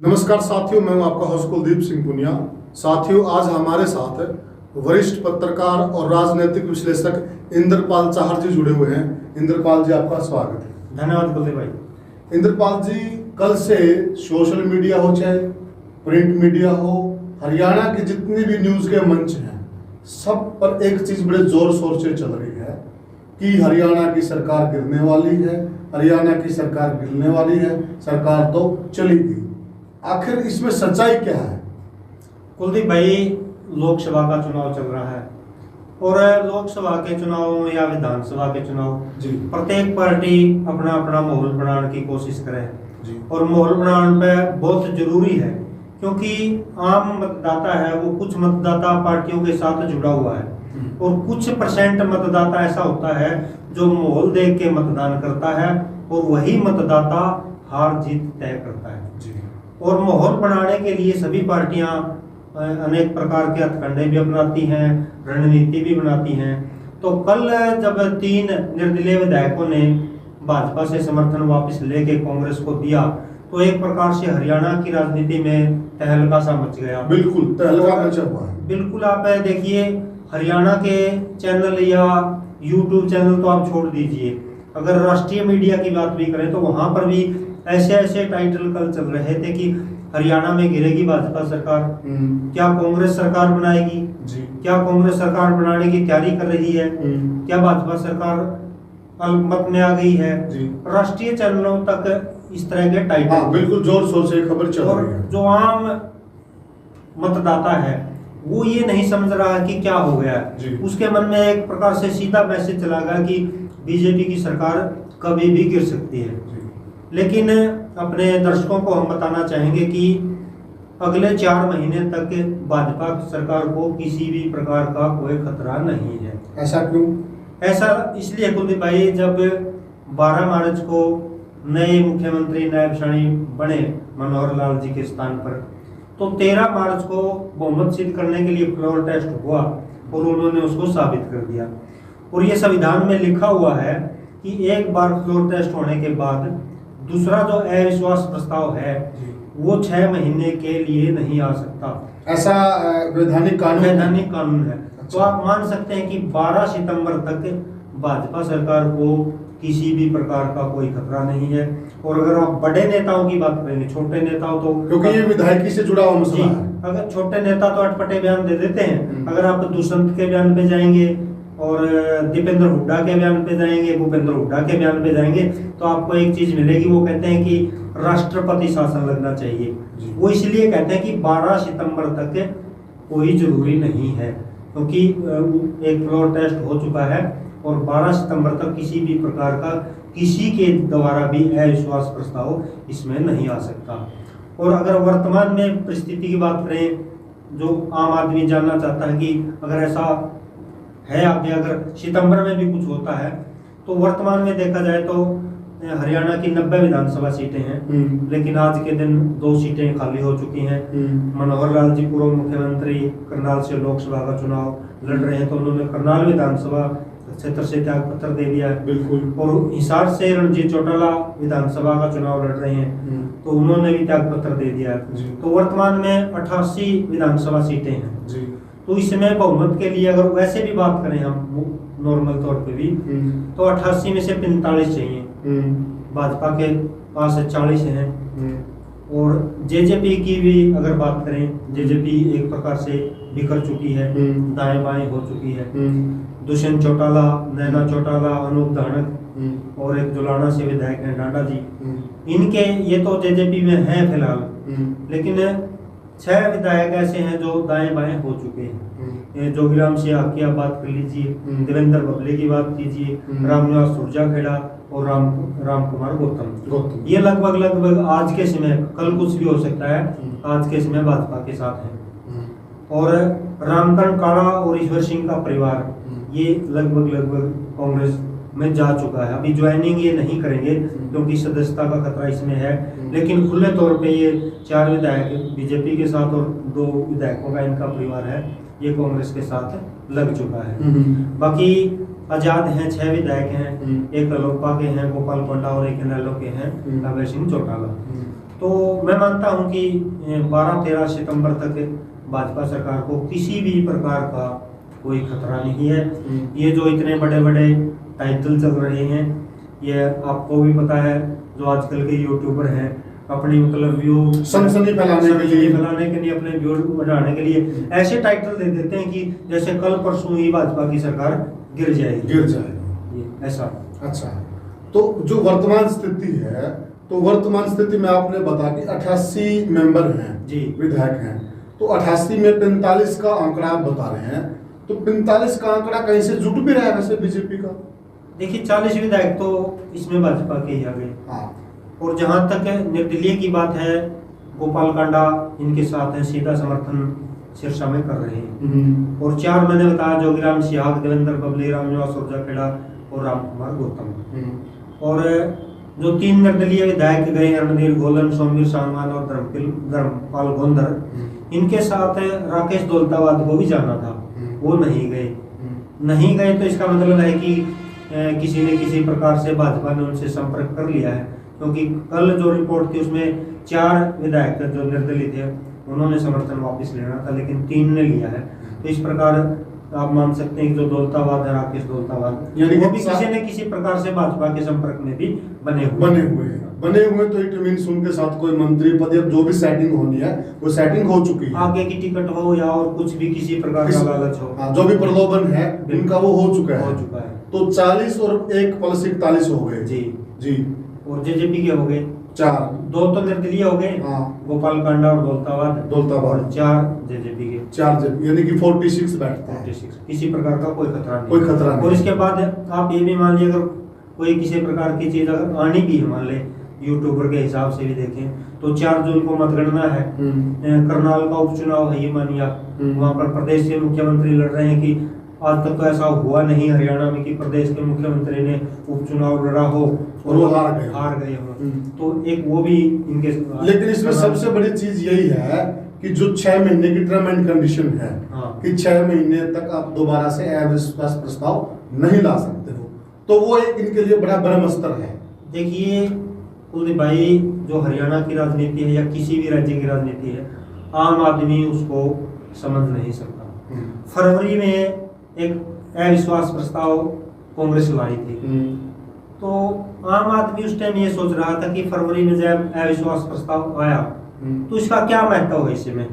नमस्कार साथियों, मैं हूं आपका होस्ट कुलदीप सिंह पुनिया। साथियों, आज हमारे साथ वरिष्ठ पत्रकार और राजनीतिक विश्लेषक इंद्रपाल चाहर जी जुड़े हुए हैं। इंद्रपाल जी, आपका स्वागत है। धन्यवाद कुलदीप भाई। इंद्रपाल जी, कल से सोशल मीडिया हो चाहे प्रिंट मीडिया हो, हरियाणा के जितने भी न्यूज के मंच हैं, सब पर एक चीज बड़े जोर शोर से चल रही है कि हरियाणा की सरकार गिरने वाली है, हरियाणा की सरकार गिरने वाली है, सरकार तो चली गई। आखिर इसमें सच्चाई क्या है? कुलदीप भाई, लोकसभा का चुनाव चल रहा है और लोकसभा के चुनाव या विधानसभा के चुनाव जी प्रत्येक पार्टी अपना अपना माहौल बनाने की कोशिश करे जी और माहौल बनाने पे बहुत जरूरी है, क्योंकि आम मतदाता है वो कुछ मतदाता पार्टियों के साथ जुड़ा हुआ है और कुछ % मतदाता ऐसा होता है जो माहौल देख के मतदान करता है और वही मतदाता हार जीत तय करता है। जी और माहौल बनाने के लिए सभी पार्टियां अनेक प्रकार के हथकंडे भी अपनाती हैं, रणनीति भी बनाती हैं। तो कल जब 3 निर्दलीय विधायकों ने भाजपा से समर्थन वापस लेके कांग्रेस को दिया तो एक प्रकार से हरियाणा की राजनीति में तहलका सा मच गया। बिल्कुल तहलका मचा हुआ है। बिल्कुल, आप देखिए, हरियाणा के चैनल या यूट्यूब चैनल तो आप छोड़ दीजिए, अगर राष्ट्रीय मीडिया की बात भी करें तो वहां पर भी ऐसे ऐसे टाइटल कल चल रहे थे कि हरियाणा में गिरेगी भाजपा सरकार, क्या कांग्रेस सरकार बनाएगी, जी क्या कांग्रेस सरकार बनाने की तैयारी कर रही है, क्या भाजपा सरकार अल्पमत में आ गई है। जी राष्ट्रीय चैनलों तक इस तरह के टाइटल, बिल्कुल जोर शोर से खबर चल रही है। जो आम मतदाता है वो ये नहीं समझ रहा कि क्या हो गया है। उसके मन में एक प्रकार से सीधा मैसेज चला गया कि बीजेपी की सरकार कभी भी गिर सकती है। लेकिन अपने दर्शकों को हम बताना चाहेंगे कि अगले 4 महीने तक भाजपा सरकार को किसी भी प्रकार का कोई खतरा नहीं है। ऐसा क्यों? ऐसा इसलिए कुलदीप भाई, जब 12 मार्च को नए मुख्यमंत्री नायब शाही बने मनोहर लाल जी के स्थान पर, तो 13 मार्च को बहुमत सिद्ध करने के लिए फ्लोर टेस्ट हुआ और उन्होंने उसको साबित कर दिया। और ये संविधान में लिखा हुआ है कि एक बार फ्लोर टेस्ट होने के बाद दूसरा जो अविश्वास प्रस्ताव है वो 6 महीने के लिए नहीं आ सकता। ऐसा वैधानिक कानून है। तो आप मान सकते हैं कि 12 सितंबर तक भाजपा सरकार को किसी भी प्रकार का कोई खतरा नहीं है। और अगर आप बड़े नेताओं की बात करेंगे, छोटे नेताओं तो, क्योंकि ये विधायकी से जुड़ा हुआ मसला है। अगर छोटे नेता तो अटपटे बयान दे देते हैं, अगर आप दुष्यंत के बयान पे जाएंगे और दीपेंद्र हुड्डा के बयान पे जाएंगे, भूपेंद्र हुड्डा के बयान पे जाएंगे, तो आपको एक चीज मिलेगी, वो कहते हैं कि राष्ट्रपति शासन लगना चाहिए। वो इसलिए कहते हैं कि 12 सितंबर तक कोई जरूरी नहीं है, क्योंकि एक फ्लोर टेस्ट हो चुका है और 12 सितंबर तक किसी भी प्रकार का किसी के द्वारा भी अविश्वास प्रस्ताव इसमें नहीं आ सकता। और अगर वर्तमान में परिस्थिति की बात करें, जो आम आदमी जानना चाहता है कि अगर ऐसा है, आगे अगर सितंबर में भी कुछ होता है, तो वर्तमान में देखा जाए तो हरियाणा की 90 विधानसभा सीटें हैं, लेकिन आज के दिन 2 सीटें खाली हो चुकी हैं। मनोहर लाल जी पूर्व मुख्यमंत्री करनाल से लोकसभा का चुनाव लड़ रहे हैं, तो उन्होंने करनाल विधानसभा क्षेत्र से त्याग पत्र दे दिया है। बिल्कुल। और हिसार से रणजीत चौटाला विधानसभा का चुनाव लड़ रहे हैं, तो उन्होंने भी त्याग पत्र दे दिया है। तो वर्तमान में 88 विधानसभा सीटें हैं जी। तो इसमें बहुमत के लिए अगर वैसे भी बात करें हम नॉर्मल तौर पे भी, तो 88 में से 45 चाहिए, भाजपा के पास 40 हैं। और जेजेपी की भी अगर बात करें, जेजेपी एक प्रकार से बिखर चुकी है, दाएं बाएं हो चुकी है। दुष्यंत चौटाला, नैना चौटाला, अनूप धानक और एक जुलाना से विधायक हैं डांडा जी, इनके ये तो जेजेपी में हैं फिलहाल, लेकिन 6 विधायक ऐसे हैं जो दाएं बाएं हो चुके हैं। जोगीराम सिंह की आप बात कर लीजिए, देवेंद्र बबले की बात कीजिए, रामनिवास सुरजाखेड़ा और राम कुमार गौतम, ये लगभग आज के समय, कल कुछ भी हो सकता है, आज के समय भाजपा के साथ हैं। और रामकरण काड़ा और ईश्वर सिंह का परिवार, ये लगभग कांग्रेस में जा चुका है। अभी ज्वाइनिंग ये नहीं करेंगे क्योंकि सदस्यता का खतरा इसमें है, लेकिन खुले तौर पे ये 4 विधायक बीजेपी के साथ और 2 विधायकों का इनका परिवार है, ये कांग्रेस के साथ लग चुका है। बाकी आजाद हैं, 6 विधायक हैं, एक अलोपा के हैं गोपाल कोंडा और एक इनेलो के हैं अभय सिंह चौटाला। तो मैं मानता हूं कि 12-13 सितंबर तक भाजपा सरकार को किसी भी प्रकार का कोई खतरा नहीं है। ये जो इतने बड़े बड़े टाइटल चल रहे हैं, ये आपको भी पता है, जो आजकल के यूट्यूबर हैं अपनी मतलब व्यू सनसनी फैलाने के लिए अपने व्यू बढ़ाने के लिए ऐसे टाइटल दे देते हैं कि जैसे कल परसों ही भाजपा की सरकार गिर जाएगी ऐसा। अच्छा, तो जो वर्तमान स्थिति है, तो वर्तमान स्थिति में आपने बता कि 88 मेंबर हैं जी, विधायक हैं, तो 88 में 45 का आंकड़ा आप बता रहे हैं, तो 45 का आंकड़ा कहीं से जुट भी रहा है वैसे बीजेपी का? देखिए 40 विधायक तो इसमें भाजपा के ही आ गए। हाँ। और जहां तक निर्दलीय की बात है, गोपाल कांडा इनके साथ है, सीधा समर्थन सिरसा में कर रहे हैं। और 4 मैंने बताया, जोगीराम सिहाग, देवेंद्र बबली, रामनिवास सुरजाखेड़ा और राम कुमार गौतम। और जो 3 निर्दलीय विधायक गए, रणधीर गोलन, सोमवीर सांगवान और धर्मपाल गोंदर, इनके साथ राकेश दौलताबाद को भी जाना था, वो नहीं गए। तो इसका मतलब है कि किसी न किसी प्रकार से भाजपा ने उनसे संपर्क कर लिया है, क्योंकि कल जो रिपोर्ट थी उसमें 4 विधायक जो निर्दलीय थे उन्होंने समर्थन वापस लेना था, लेकिन 3 ने लिया है। तो इस प्रकार आप मान सकते हैं कि जो दौलताबाद है, राकेश दौलताबाद, वो भी किसी न किसी प्रकार से भाजपा के संपर्क में भी बने हुए। तो इट मींस उनके साथ कोई मंत्री पद या जो भी सेटिंग होनी है वो सेटिंग हो चुकी है। आगे की टिकट हो या और कुछ भी किसी प्रकार का लालच हो, जो भी प्रलोभन है उनका वो हो चुका है। तो 40 और 1 + 41 हो गए जी। और जेजेपी के हो गए 4, 2 तो निर्दलीय हो गए, गोपाल कांडा और दौलताबाद, और 4 जेजेपी के, 4 यानी कि 46 बैठते हैं। 46, किसी प्रकार का कोई खतरा नहीं। और इसके बाद आप ये भी मान लीजिए, अगर कोई किसी प्रकार की चीज अगर आनी भी है, मान ले यूट्यूबर के हिसाब से भी देखें तो 4 जून को मतगणना है, करनाल का उपचुनाव है, ये मानिए वहाँ पर प्रदेश के मुख्यमंत्री लड़ रहे हैं कि आज तक तो ऐसा हुआ नहीं हरियाणा में कि प्रदेश के मुख्यमंत्री ने उपचुनाव लड़ा हो और वो हार गए हो। तो एक वो भी इनके, लेकिन इसमें सबसे बड़ी चीज यही है कि जो 6 महीने की टर्म एंड कंडीशन है, कि 6 महीने तक आप दोबारा से अविश्वास प्रस्ताव नहीं ला सकते हो, तो वो एक इनके लिए बड़ा ब्रह्मास्त्र है। देखिए कुलदीप भाई, जो हरियाणा की राजनीति है या किसी भी राज्य की राजनीति है, आम आदमी उसको समझ नहीं सकता। फरवरी में एक अविश्वास प्रस्ताव कांग्रेस लाई थी, तो आम आदमी उस टाइम ये सोच रहा था कि फरवरी में जब अविश्वास प्रस्ताव आया तो इसका क्या महत्व है, इससे में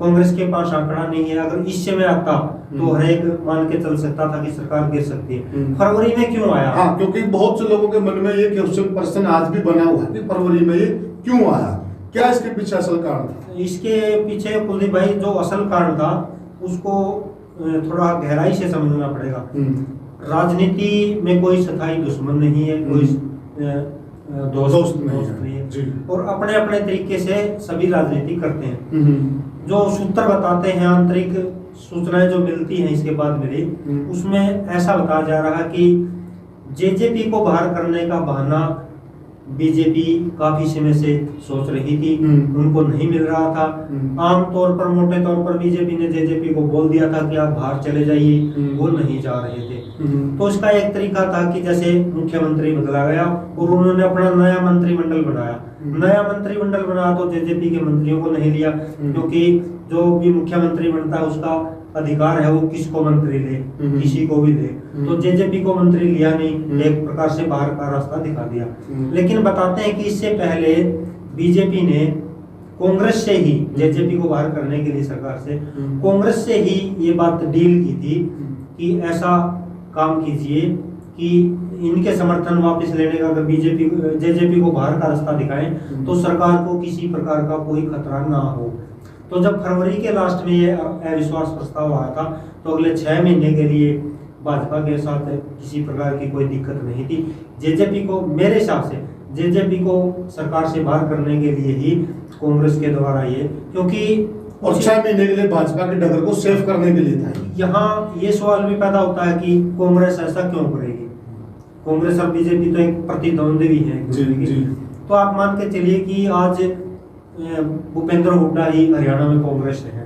कांग्रेस के पास आंकड़ा नहीं है, अगर इससे में आता तो हर एक मान के चल सकता था कि सरकार गिर सकती है। फरवरी में क्यों आया? हाँ, क्योंकि बहुत से लोगों के मन में ये क्वेश्चन आज भी बना हुआ है कि फरवरी में ये क्यों आया, क्या इसके पीछे असल कारण था? इसके पीछे कुलदीप भाई जो असल कारण था उसको थोड़ा गहराई से समझना पड़ेगा। राजनीति में कोई स्थायी दुश्मन नहीं है, कोई दोस्त नहीं है, और अपने अपने तरीके से सभी राजनीति करते हैं। जो सूत्र बताते हैं, आंतरिक सूचनाएं जो मिलती हैं इसके बाद मिली, उसमें ऐसा बताया जा रहा है कि जेजेपी को बाहर करने का बहाना बीजेपी काफी समय से सोच रही थी, उनको नहीं मिल रहा था। आम तौर पर, मोटे तौर पर बीजेपी ने जेजेपी को बोल दिया था कि आप बाहर चले जाइए, वो नहीं जा रहे थे। तो इसका एक तरीका था कि जैसे मुख्यमंत्री बदला गया और उन्होंने अपना नया मंत्रिमंडल बनाया, तो जेजेपी के मंत्रियों को नहीं लिया, क्योंकि जो भी मुख्यमंत्री बनता है उसका अधिकार है वो किसको मंत्री ले, किसी को भी ले। तो जेजेपी को मंत्री लिया नहीं, एक प्रकार से बाहर का रास्ता दिखा दिया। लेकिन बताते हैं कि इससे पहले बीजेपी ने कांग्रेस से ही जेजेपी को बाहर करने के लिए, सरकार से, कांग्रेस से ही ये बात डील की थी कि ऐसा काम कीजिए कि इनके समर्थन वापस लेने का, अगर जेजेपी को बाहर का रास्ता दिखाएं तो सरकार को किसी प्रकार का कोई खतरा ना हो। तो जब फरवरी के लास्ट में ये अविश्वास प्रस्ताव आया था तो अगले 6 महीने के लिए भाजपा के साथ किसी प्रकार की कोई दिक्कत नहीं थी। जेजेपी को, मेरे हिसाब से जेजेपी को सरकार से बाहर करने के लिए ही कांग्रेस के द्वारा ये, क्योंकि और 6 महीने के लिए भाजपा के डगर को सेव करने के लिए था। यहाँ ये सवाल भी पैदा होता है कि कांग्रेस ऐसा क्यों करेगी? कांग्रेस और बीजेपी तो एक प्रतिद्वंदी है। तो आप मान के चलिए कि आज भूपेंद्र हुड्डा ही हरियाणा में कांग्रेस से है,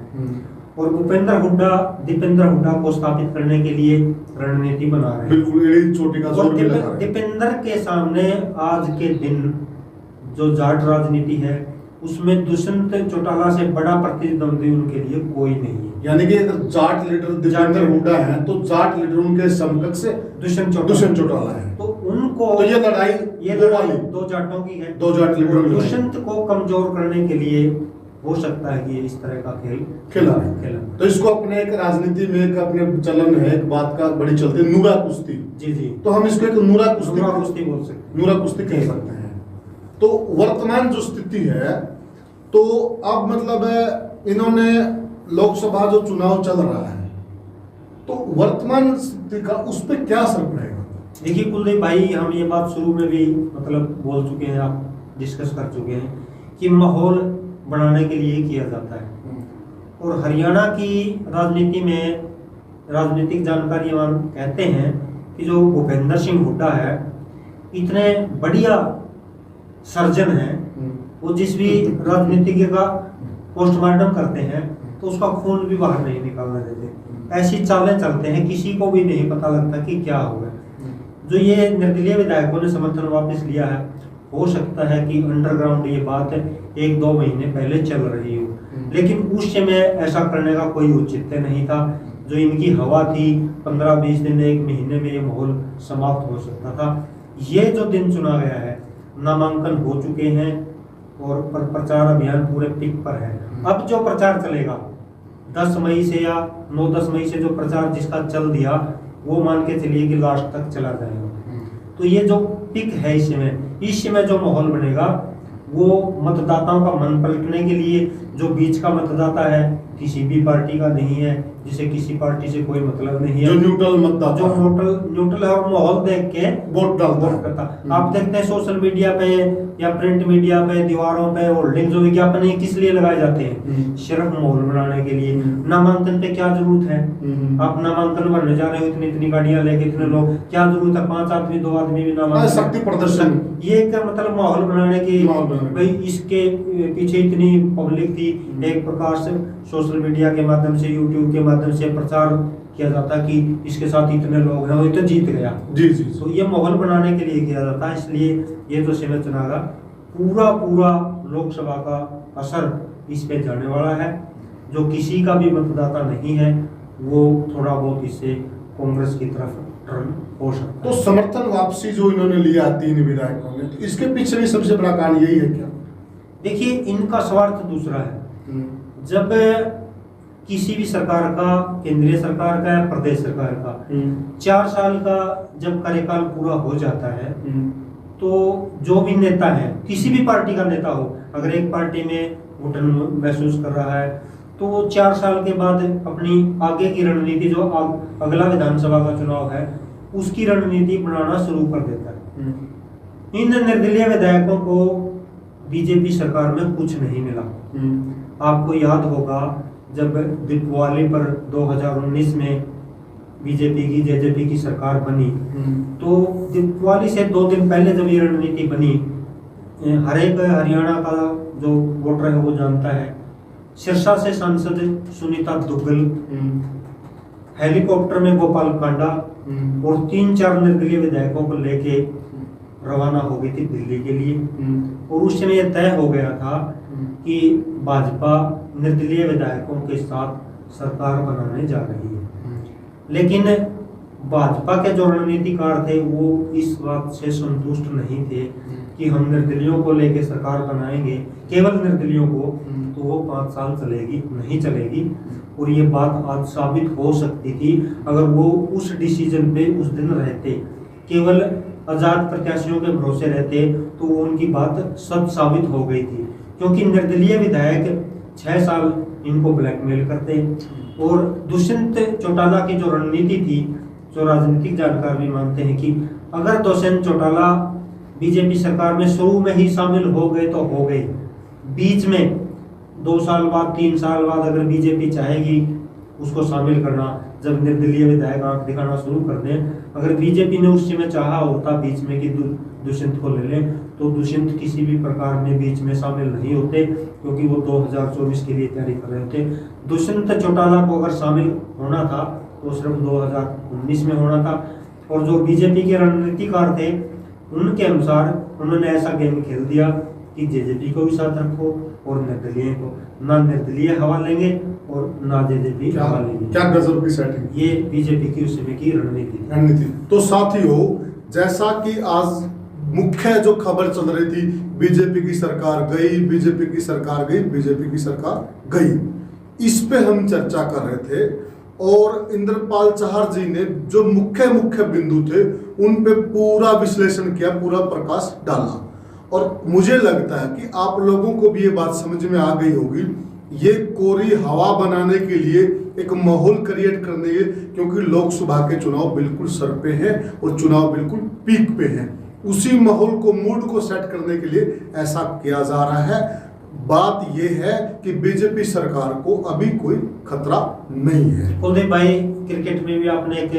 और भूपेंद्र हुड्डा दीपेंद्र हुड्डा को स्थापित करने के लिए रणनीति बना रहे हैं। बिल्कुल छोटी का जोर भी लगा रहे हैं। दीपेंद्र के सामने आज के दिन जो जाट राजनीति है उसमें दुष्यंत चौटाला से बड़ा प्रतिद्वंदी उनके लिए कोई नहीं है। यानी कि अगर जाट लीडर दिजेंद्र हुड्डा है तो जाट लीडर उनके समकक्ष से दुष्यंत चौटाला है। तो उनको तो ये लड़ाई दो जाटों की है, दो जाट लीडरों की। दुष्यंत को कमजोर करने के लिए हो सकता है कि ये इस तरह का खेल खेला तो इसको अपने एक राजनीति में एक अपने चलन है, एक बात का बड़ी चलती है, नूरा कुश्ती। जी जी, तो हम इसको एक नूरा कुश्ती बोल सकते हैं, नूरा कुश्ती कह सकते हैं। तो वर्तमान जो स्थिति है, तो अब मतलब इन्होंने लोकसभा जो चुनाव चल रहा है तो वर्तमान स्थिति का उस पर क्या असर पड़ेगा? देखिए कुलदीप भाई, हम ये बात शुरू में भी मतलब बोल चुके हैं, आप डिस्कस कर चुके हैं कि माहौल बनाने के लिए किया जाता है। और हरियाणा की राजनीति में राजनीतिक जानकारीवान कहते हैं कि जो भूपेंद्र सिंह हुड्डा है इतने बढ़िया सर्जन है, वो जिस भी राजनीतिज्ञ का पोस्टमार्टम करते हैं तो उसका खून भी बाहर नहीं निकालने देते। ऐसी चालें चलते हैं, किसी को भी नहीं पता लगता कि क्या होगा। जो ये निर्दलीय विधायकों ने समर्थन वापस लिया है, हो सकता है कि अंडरग्राउंड ये बात 1-2 महीने पहले चल रही हो, लेकिन उस समय ऐसा करने का कोई औचित्य नहीं था। जो इनकी हवा थी 15-20 दिन, 1 महीने में ये माहौल समाप्त हो सकता था। ये जो दिन चुना गया है, नामांकन हो चुके हैं और प्रचार अभियान पूरे पिक पर है। अब जो प्रचार चलेगा 10 मई से या 9-10 मई से जो प्रचार जिसका चल दिया, वो मान के चलिए कि लास्ट तक चला जाएगा। तो ये जो पिक है इस समय जो माहौल बनेगा वो मतदाताओं का मन पलटने के लिए, जो बीच का मतदाता है किसी भी पार्टी का नहीं है, जिसे किसी पार्टी से कोई मतलब नहीं है, जो न्यूट्रल मतदाता, जो न्यूट्रल है, और माहौल देख के वोट करता। आप देखते हैं सोशल मीडिया पे या प्रिंट मीडिया पे दीवारों पे होर्डिंग जो विज्ञापन है किस लिए लगाए जाते हैं? सिर्फ माहौल बनाने के लिए। नामांकन पे क्या जरूरत है? आप नामांकन भरने जा रहे हो, इतनी गाड़ियां लेके इतने लोग, क्या जरूरत है? 5 आदमी 2 आदमी भी नामांकन, शक्ति प्रदर्शन, ये क्या मतलब माहौल बनाने की? भाई इसके पीछे इतनी पब्लिक थी, एक प्रकार से सोशल मीडिया के माध्यम से, यूट्यूब के माध्यम से प्रचार किया जाता कि इसके साथ इतने लोग हैं, वो तो जीत गया। जी जी। तो ये माहौल बनाने के लिए किया जाता है। इसलिए ये जो समय चुनाव का पूरा लोकसभा का असर इस पे जाने वाला है। जो किसी का भी मतदाता नहीं है वो थोड़ा बहुत इससे कांग्रेस की तरफ टर्न हो सकता है। तो समर्थन वापसी जो इन्होंने लिया 3 विधायकों ने, तो इसके पीछे भी सबसे बड़ा कारण यही है क्या? देखिए, इनका स्वार्थ दूसरा है। जब किसी भी सरकार का, केंद्रीय सरकार का या प्रदेश सरकार का 4 साल का जब कार्यकाल पूरा हो जाता है, तो जो भी नेता है, किसी भी पार्टी का नेता हो, अगर एक पार्टी में घुटन महसूस कर रहा है तो वो 4 साल के बाद अपनी आगे की रणनीति, जो अगला विधानसभा का चुनाव है उसकी रणनीति बनाना शुरू कर देता है। इन निर्दलीय विधायकों को बीजेपी सरकार में कुछ नहीं मिला। आपको याद होगा जब दीपावली पर 2019 में बीजेपी की जेजेपी की सरकार बनी, तो दीपावली से 2 दिन पहले जब ये रणनीति बनी, हर एक हरियाणा का जो वोटर है वो जानता है, सिरसा से सांसद सुनीता दुग्गल हेलीकॉप्टर में गोपाल कांडा और 3-4 निर्दलीय विधायकों को लेके रवाना हो गई थी दिल्ली के लिए। और उस समय यह तय हो गया था कि भाजपा निर्दलीय विधायकों के साथ सरकार बनाने जा रही है। लेकिन भाजपा के जो रणनीतिकार थे वो इस बात से संतुष्ट नहीं थे कि हम निर्दलियों को लेकर सरकार बनाएंगे, केवल निर्दलियों को, तो वो 5 साल चलेगी नहीं चलेगी। और ये बात आज साबित हो सकती थी अगर वो उस डिसीजन पे उस दिन रहते, केवल आजाद प्रत्याशियों के भरोसे रहते, तो वो उनकी बात सच साबित हो गई थी। क्योंकि निर्दलीय विधायक 6 साल इनको ब्लैकमेल करते। और दुष्यंत चौटाला की जो रणनीति थी, जो राजनीतिक जानकार भी मानते हैं कि अगर दुष्यंत चौटाला बीजेपी सरकार में शुरू में ही शामिल हो गए तो हो गए, बीच में 2 साल बाद 3 साल बाद अगर बीजेपी चाहेगी उसको शामिल करना, जब निर्दलीय विधायक आंख दिखाना शुरू कर दें, अगर बीजेपी ने उस समय चाहा होता बीच में कि दुष्यंत को ले लें, तो दुष्यंत किसी भी प्रकार में बीच में शामिल नहीं होते, क्योंकि वो 2024 के लिए तैयारी कर रहे थे। दुष्यंत चौटाला को अगर शामिल होना था तो सिर्फ 2019 में होना था। और जो बीजेपी के रणनीतिकार थे उनके अनुसार उन्होंने ऐसा गेम खेल दिया कि जेजेपी को भी साथ रखो और निर्दलीय को, ना निर्दलीय हवा लेंगे और ना जेजेपी हवा लेंगे। क्या गजब की सेटिंग, ये बीजेपी की उस समय की रणनीति रणनीति। तो साथियों, जैसा कि आज मुख्य जो खबर चल रही थी, बीजेपी की सरकार गई, बीजेपी की सरकार गई, बीजेपी की सरकार गई, इस पे हम चर्चा कर रहे थे और इंद्रपाल चहर जी ने जो मुख्य बिंदु थे उन पे पूरा विश्लेषण किया, पूरा प्रकाश डाला। और मुझे लगता है कि आप लोगों को भी ये बात समझ में आ गई होगी, ये कोरी हवा बनाने के लिए, एक माहौल क्रिएट करने के, क्योंकि लोकसभा के चुनाव बिल्कुल सर पे हैं और चुनाव बिल्कुल पीक पे हैं, उसी माहौल को, मूड को सेट करने के लिए ऐसा किया जा रहा है। बात यह है कि बीजेपी सरकार को अभी कोई खतरा नहीं है। कुलदीप भाई, क्रिकेट में भी आपने एक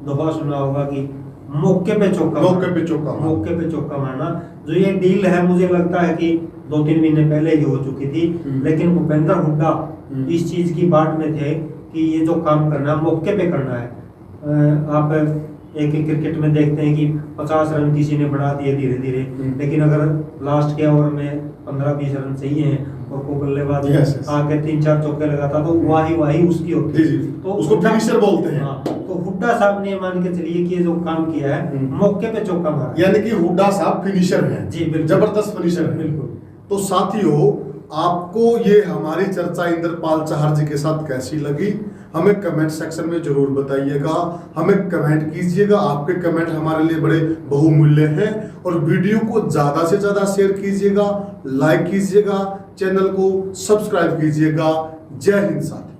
दोहा सुना होगा कि मौके पे चौका मारना। जो ये डील है, मुझे लगता है कि 2-3 महीने पहले ही हो चुकी थी, लेकिन भूपेंद्र हुड्डा इस चीज की बाट में थे कि ये जो काम करना है मौके पे करना है। आप एक क्रिकेट में देखते हैं कि 50 रन किसी ने बढ़ा दिए धीरे धीरे, लेकिन अगर लास्ट के ओवर में 15-20 रन सही हैं और को बल्लेबाज आके 3-4 चौके लगाता तो वाही उसकी होती है, तो उसको फिनिशर बोलते हैं। हाँ, तो हुड्डा साहब ने मान के चलिए कि ये जो काम किया है मौके पे चौका मारा, यानी कि हुड्डा साहब फिनिशर हैं जी, बिल्कुल जबरदस्त फिनिशर है। बिल्कुल। तो साथियों, आपको ये हमारी चर्चा इंद्रपाल चहर जी के साथ कैसी लगी, हमें कमेंट सेक्शन में जरूर बताइएगा, हमें कमेंट कीजिएगा। आपके कमेंट हमारे लिए बड़े बहुमूल्य हैं। और वीडियो को ज़्यादा से ज़्यादा शेयर कीजिएगा, लाइक कीजिएगा, चैनल को सब्सक्राइब कीजिएगा। जय हिंद साथियों।